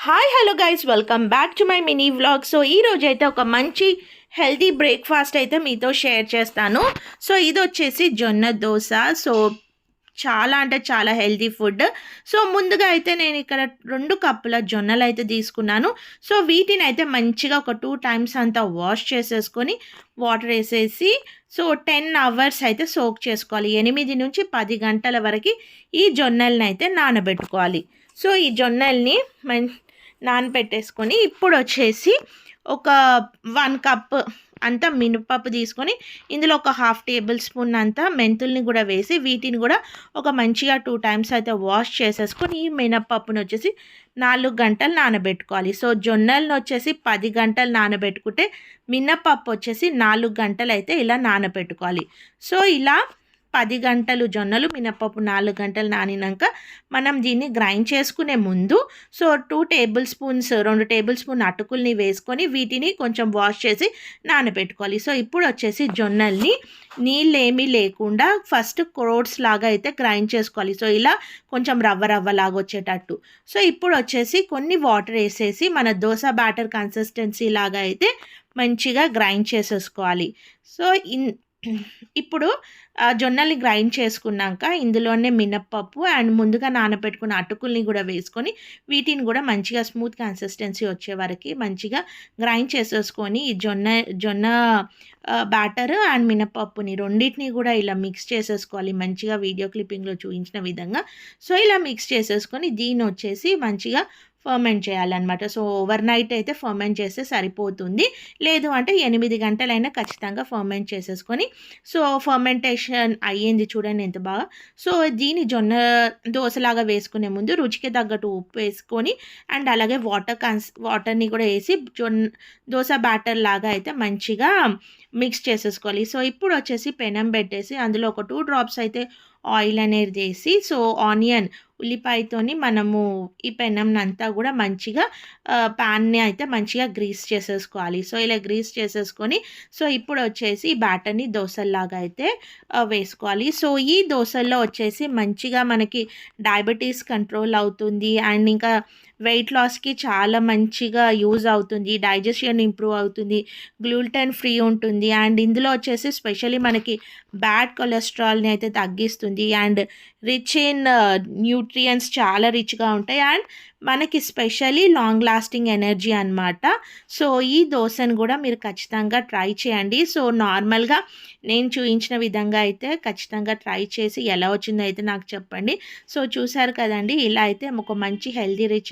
Hi hello guys, welcome back to my mini vlog. So ఈ రోజు అయితే ఒక మంచి హెల్తీ బ్రేక్ఫాస్ట్ అయితే మీతో షేర్ చేస్తాను. సో ఇది వచ్చేసి జొన్న దోశ. సో చాలా అంటే చాలా హెల్తీ ఫుడ్. సో ముందుగా అయితే నేను ఇక్కడ 2 కప్పుల జొన్నలు అయితే తీసుకున్నాను. సో వీటిని అయితే మంచిగా ఒక 2 టైమ్స్ అంతా వాష్ చేసేసుకొని వాటర్ వేసేసి సో 10 అవర్స్ అయితే సోక్ చేసుకోవాలి. 8 నుంచి 10 గంటల వరకు ఈ జొన్నల్ని అయితే నానబెట్టుకోవాలి. సో ఈ జొన్నల్ని నానబెట్టేసుకొని ఇప్పుడు వచ్చేసి ఒక 1 కప్ అంతా మినపప్పు తీసుకొని ఇందులో ఒక హాఫ్ టేబుల్ స్పూన్ అంతా మెంతుల్ని కూడా వేసి వీటిని కూడా ఒక మంచిగా 2 టైమ్స్ అయితే వాష్ చేసేసుకొని ఈ మినపప్పును వచ్చేసి 4 గంటలు నానబెట్టుకోవాలి. సో జొన్నలను వచ్చేసి 10 గంటలు నానబెట్టుకుంటే మినపప్పు వచ్చేసి 4 గంటలు అయితే ఇలా నానబెట్టుకోవాలి. సో ఇలా 10 గంటలు జొన్నలు, మినపప్పు 4 గంటలు నానినాక మనం దీన్ని గ్రైండ్ చేసుకునే ముందు సో 2 టేబుల్ స్పూన్ అటుకుల్ని వేసుకొని వీటిని కొంచెం వాష్ చేసి నానబెట్టుకోవాలి. సో ఇప్పుడు వచ్చేసి జొన్నల్ని నీళ్ళు ఏమీ లేకుండా ఫస్ట్ క్రోడ్స్ లాగా అయితే గ్రైండ్ చేసుకోవాలి. సో ఇలా కొంచెం రవ్వ లాగా వచ్చేటట్టు. సో ఇప్పుడు వచ్చేసి కొన్ని వాటర్ వేసేసి మన దోశ బ్యాటర్ కన్సిస్టెన్సీ లాగా అయితే మంచిగా గ్రైండ్ చేసేసుకోవాలి. సో ఇప్పుడు జొన్నల్ని గ్రైండ్ చేసుకున్నాక ఇందులోనే మినప్పప్పు అండ్ ముందుగా నానబెట్టుకున్న అటుకుల్ని కూడా వేసుకొని వీటిని కూడా మంచిగా స్మూత్ కన్సిస్టెన్సీ వచ్చే వరకు మంచిగా గ్రైండ్ చేసేసుకొని ఈ జొన్న బ్యాటర్ అండ్ మినపప్పుని రెండింటిని కూడా ఇలా మిక్స్ చేసేసుకోవాలి మంచిగా వీడియో క్లిప్పింగ్లో చూపించిన విధంగా. సో ఇలా మిక్స్ చేసేసుకొని దీన్ని వచ్చేసి మంచిగా ఫర్మెంట్ చేయాలన్నమాట. సో ఓవర్ నైట్ అయితే ఫర్మెంట్ చేస్తే సరిపోతుంది. లేదు అంటే 8 గంటలైనా ఖచ్చితంగా ఫర్మెంట్ చేసేసుకొని సో ఫర్మెంటేషన్ అయ్యింది చూడండి ఎంత బాగా. సో దీని జొన్న దోశలాగా వేసుకునే ముందు రుచికి తగ్గట్టు ఉప్పు వేసుకొని అండ్ అలాగే వాటర్ని కూడా వేసి దోశ బ్యాటర్ లాగా అయితే మంచిగా మిక్స్ చేసేసుకోవాలి. సో ఇప్పుడు వచ్చేసి పెనం పెట్టేసి అందులో ఒక 2 డ్రాప్స్ అయితే ఆయిల్ అనేది వేసి సో ఆనియన్ ఉల్లిపాయతోని మనము ఈ పెనంనంతా కూడా మంచిగా ప్యాన్ని అయితే మంచిగా గ్రీస్ చేసేసుకోవాలి. సో ఇలా గ్రీస్ చేసేసుకొని సో ఇప్పుడు వచ్చేసి ఈ బ్యాటర్ని దోశల్లాగా అయితే వేసుకోవాలి. సో ఈ దోశల్లో వచ్చేసి మంచిగా మనకి డయాబెటీస్ కంట్రోల్ అవుతుంది అండ్ ఇంకా వెయిట్ లాస్కి చాలా మంచిగా యూజ్ అవుతుంది. డైజెషన్ ఇంప్రూవ్ అవుతుంది, గ్లూటెన్ ఫ్రీ ఉంటుంది అండ్ ఇందులో వచ్చేసి స్పెషల్లీ మనకి బ్యాడ్ కొలెస్ట్రాల్ని అయితే తగ్గిస్తుంది అండ్ రిచ్ ఇన్ న్యూట్రియంట్స్ చాలా రిచ్గా ఉంటాయి అండ్ మనకి స్పెషల్లీ లాంగ్ లాస్టింగ్ ఎనర్జీ అనమాట. సో ఈ దోశను కూడా మీరు ఖచ్చితంగా ట్రై చేయండి. సో నార్మల్గా నేను చూపించిన విధంగా అయితే ఖచ్చితంగా ట్రై చేసి ఎలా వచ్చిందో అయితే నాకు చెప్పండి. సో చూసారు కదండి, ఇలా అయితే ఒక మంచి హెల్దీ రిచ్